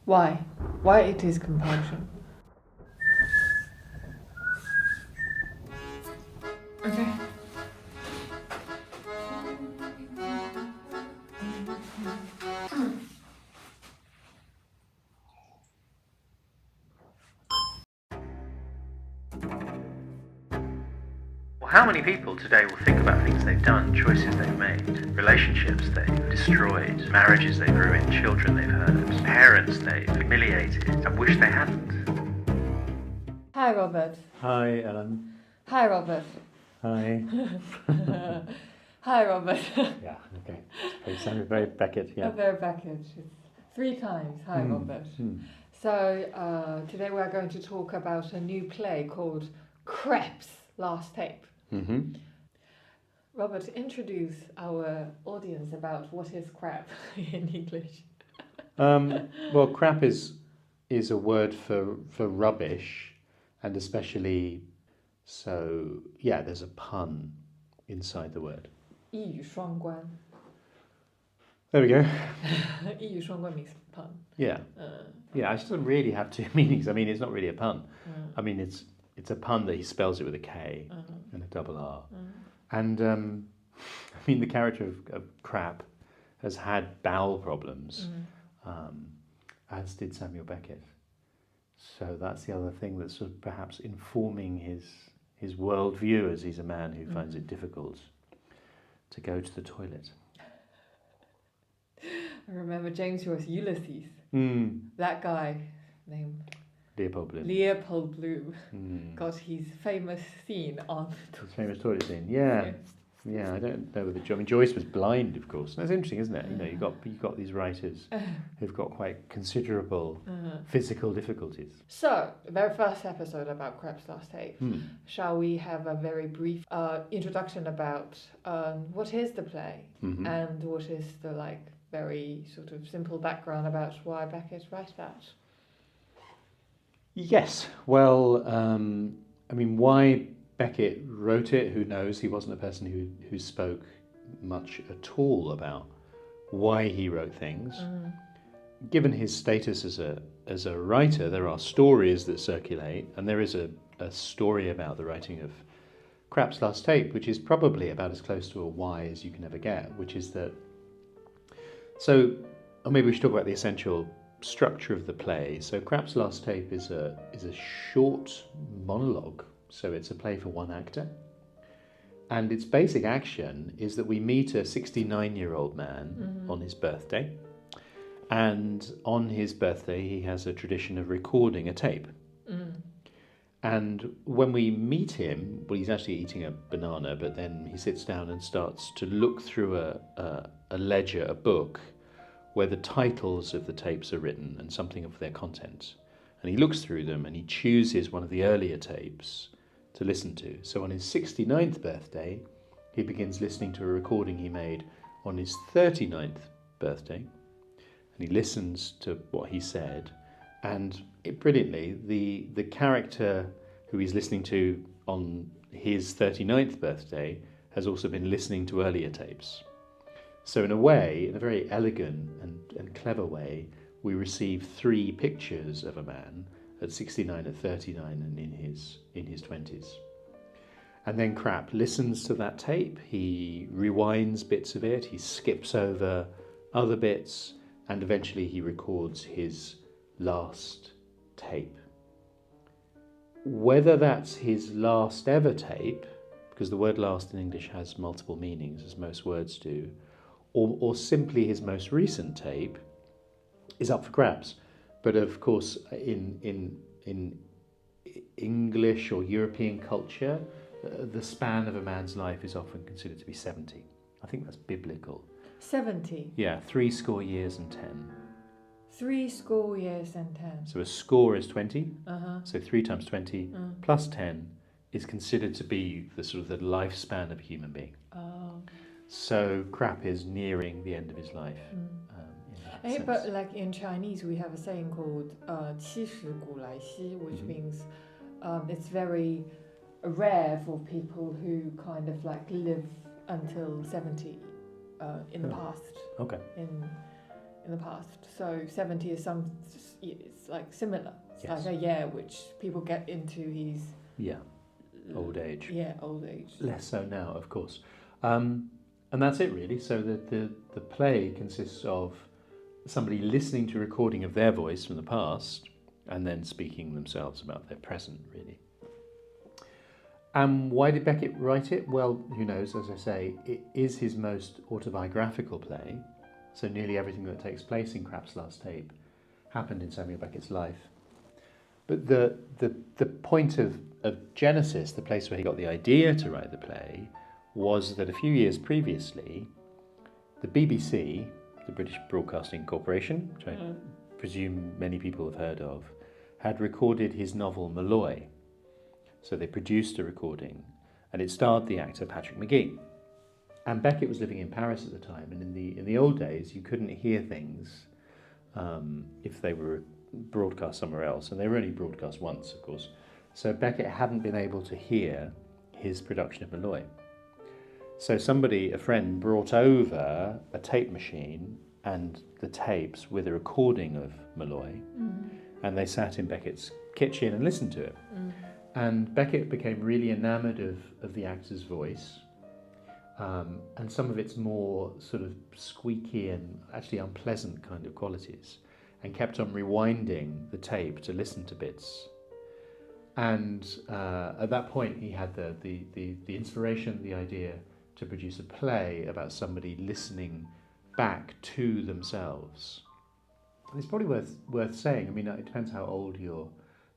Why? Why it is compulsion? Okay. Well, how many people today will think about things they've done, choices they've made, relationships they've destroyed, marriages they've ruined, children they've hurt, parents they've humiliated and wish they hadn't? Hi, Robert. Hi, Ellen. Hi, Robert. Hi. Hi, Robert. Yeah, okay. You sounded very Beckett, yeah. Very Beckett. 3 times. Hi, Robert. So today we're going to talk about a new play called Krapp's Last Tape. Mm-hmm. Robert, introduce our audience about what is Krapp in English. Well, crap is a word for rubbish, and especially so, yeah, there's a pun inside the word. 一语双关. There we go. 一语双关 means pun. Yeah. Yeah, it doesn't really have two meanings. I mean, it's not really a pun. I mean, it's a pun that he spells it with a K and a double R. And, I mean, the character of Krapp has had bowel problems, as did Samuel Beckett. So that's the other thing that's sort of perhaps informing his worldview, as he's a man who finds it difficult to go to the toilet. I remember James Joyce Ulysses. That guy named Leopold Bloom. got his famous scene on His famous toilet scene. Yeah. Yeah, I don't know whether Joyce was blind, of course. That's interesting, isn't it? You know, you've got these writers who've got quite considerable physical difficulties. So, the very first episode about Krapp's Last Tape. Shall we have a very brief introduction about what is the play and what is the very sort of simple background about why Beckett wrote that? Yes. Well, I mean, why Beckett wrote it, who knows? He wasn't a person who spoke much at all about why he wrote things. Given his status as a writer, there are stories that circulate, and there is a story about the writing of Krapp's Last Tape, which is probably about as close to a why as you can ever get, which is that... So, or maybe we should talk about the essential structure of the play. So Krapp's Last Tape is a short monologue. So it's a play for one actor. And its basic action is that we meet a 69-year-old man on his birthday. And on his birthday, he has a tradition of recording a tape. And when we meet him, well, he's actually eating a banana, but then he sits down and starts to look through a ledger, a book, where the titles of the tapes are written and something of their content. And he looks through them and he chooses one of the earlier tapes to listen to. So on his 69th birthday, he begins listening to a recording he made on his 39th birthday. And he listens to what he said. And brilliantly, the character who he's listening to on his 39th birthday has also been listening to earlier tapes. So in a way, in a very elegant and clever way, we receive 3 pictures of a man at 69, at 39, and in his 20s. And then Krapp listens to that tape, he rewinds bits of it, he skips over other bits, and eventually he records his last tape. Whether that's his last ever tape, because the word last in English has multiple meanings, as most words do, or simply his most recent tape, is up for grabs. But of course, in English or European culture, the span of a man's life is often considered to be 70. I think that's biblical. 70? Yeah, 70 years and 10. 70 years and 10. So a score is 20. So 3 times 20 plus 10 is considered to be the sort of the lifespan of a human being. So Krapp is nearing the end of his life. But like in Chinese, we have a saying called 七十古来稀, which means it's very rare for people who kind of live until 70 in the past. Okay. in the past. So 70 is it's like similar. It's Yes. like a year which people get into his old age. Yeah, old age. Less so now, of course. And that's it, really. So the play consists of somebody listening to a recording of their voice from the past and then speaking themselves about their present, really. Why did Beckett write it? Well, who knows? As I say, it is his most autobiographical play. So nearly everything that takes place in Krapp's last tape happened in Samuel Beckett's life. But the point of Genesis, the place where he got the idea to write the play, was that a few years previously, the BBC, the British Broadcasting Corporation, which I presume many people have heard of, had recorded his novel Malloy. So they produced a recording, and it starred the actor Patrick Magee. And Beckett was living in Paris at the time, and in the old days, you couldn't hear things if they were broadcast somewhere else, and they were only broadcast once, of course. So Beckett hadn't been able to hear his production of Malloy. So a friend, brought over a tape machine and the tapes with a recording of Malloy, and they sat in Beckett's kitchen and listened to it. And Beckett became really enamoured of the actor's voice, and some of its more sort of squeaky and actually unpleasant kind of qualities, and kept on rewinding the tape to listen to bits. And at that point, he had the inspiration, the idea to produce a play about somebody listening back to themselves. And it's probably worth saying. I mean, it depends how old your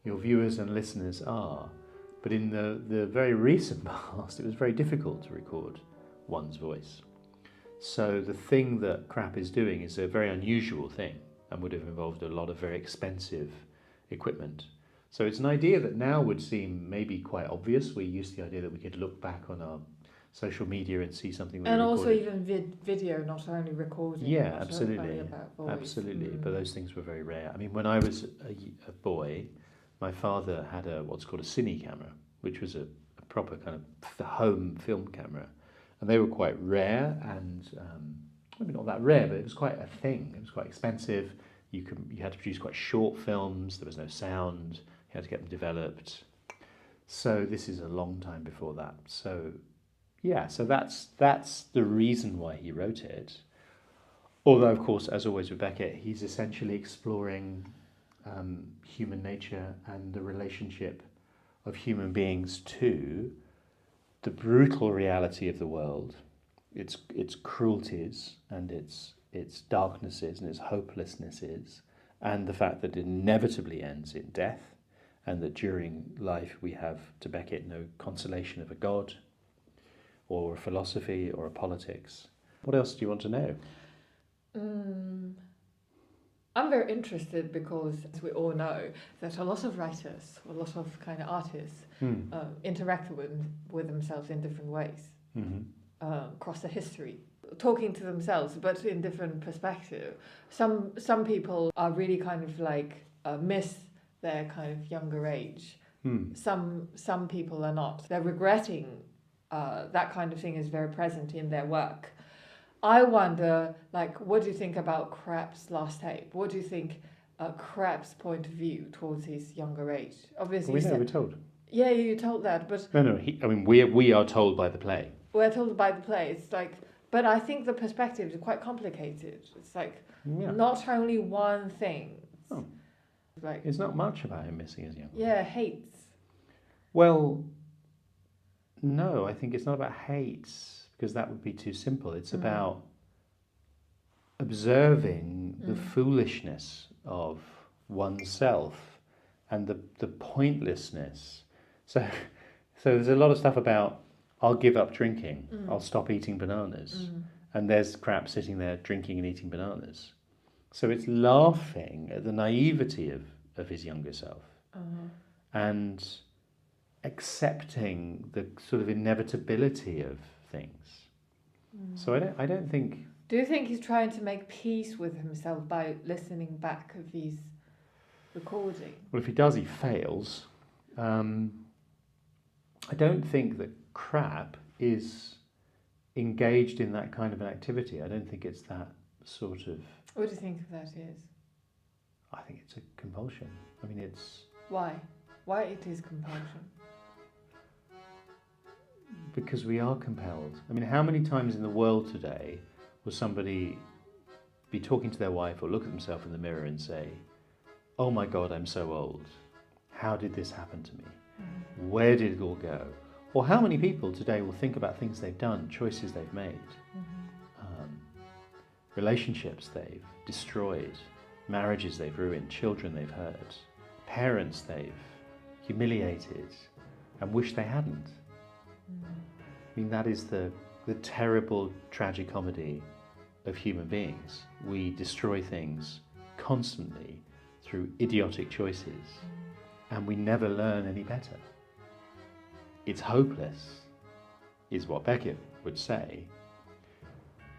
viewers and listeners are, but in the very recent past, it was very difficult to record one's voice. So the thing that Krapp is doing is a very unusual thing and would have involved a lot of very expensive equipment. So it's an idea that now would seem maybe quite obvious. We're used to the idea that we could look back on our social media and see something we and recorded. also even video, not only recording. Yeah, not absolutely. only about voice. Absolutely, but those things were very rare. I mean, when I was a boy, my father had what's called a cine camera, which was a proper kind of home film camera, and they were quite rare, and maybe not that rare, but it was quite a thing. It was quite expensive. You had to produce quite short films. There was no sound. You had to get them developed. So this is a long time before that. So yeah, so that's the reason why he wrote it. Although, of course, as always with Beckett, he's essentially exploring human nature and the relationship of human beings to the brutal reality of the world, its cruelties and its darknesses and its hopelessnesses, and the fact that it inevitably ends in death, and that during life we have, to Beckett, no consolation of a god or a philosophy or a politics. What else do you want to know? I'm very interested because, as we all know, that a lot of writers, a lot of kind of artists interact with themselves in different ways across the history, talking to themselves, but in different perspective. Some people are really kind of like miss their kind of younger age. Some people are not. They're regretting that kind of thing is very present in their work. I wonder, like, what do you think about Krapp's last tape? What do you think Krapp's point of view towards his younger age? Obviously, we're told. Yeah, you told that, but No. We are told by the play. We're told by the play. It's like, but I think the perspective is quite complicated. It's like not only one thing. Like it's not much about him missing his younger. Yeah, hates. Well, no, I think it's not about hate, because that would be too simple. It's about observing the foolishness of oneself and the pointlessness. So there's a lot of stuff about, I'll give up drinking, I'll stop eating bananas. And there's Krapp sitting there drinking and eating bananas. So it's laughing at the naivety of his younger self and accepting the sort of inevitability of things. So I don't think... Do you think he's trying to make peace with himself by listening back of his recording? Well, if he does, he fails. I don't think that Krapp is engaged in that kind of an activity. I don't think it's that sort of... What do you think that is? I think it's a compulsion. I mean, it's Why? Why it is compulsion? because we are compelled. I mean, how many times in the world today will somebody be talking to their wife or look at themselves in the mirror and say, "Oh my God, I'm so old. How did this happen to me? Where did it all go?" Or how many people today will think about things they've done, choices they've made, relationships they've destroyed, marriages they've ruined, children they've hurt, parents they've humiliated and wish they hadn't. I mean, that is the terrible tragicomedy of human beings. We destroy things constantly through idiotic choices, and we never learn any better. It's hopeless, is what Beckett would say.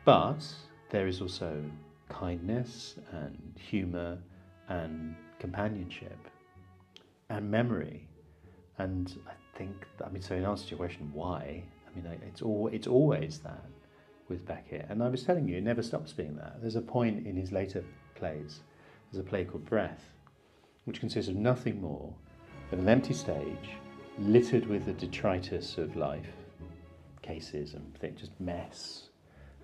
But there is also kindness and humour and companionship and memory. And I think, so in answer to your question, why? It's always that with Beckett. And I was telling you, it never stops being that. There's a point in his later plays, there's a play called Breath, which consists of nothing more than an empty stage littered with the detritus of life, cases and things, just mess.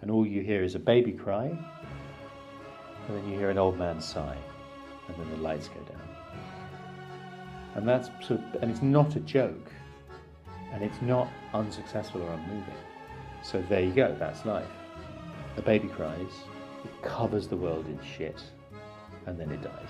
And all you hear is a baby cry, and then you hear an old man sigh, and then the lights go down. And that's and it's not a joke, and it's not unsuccessful or unmoving. So there you go, that's life. A baby cries, it covers the world in shit, and then it dies.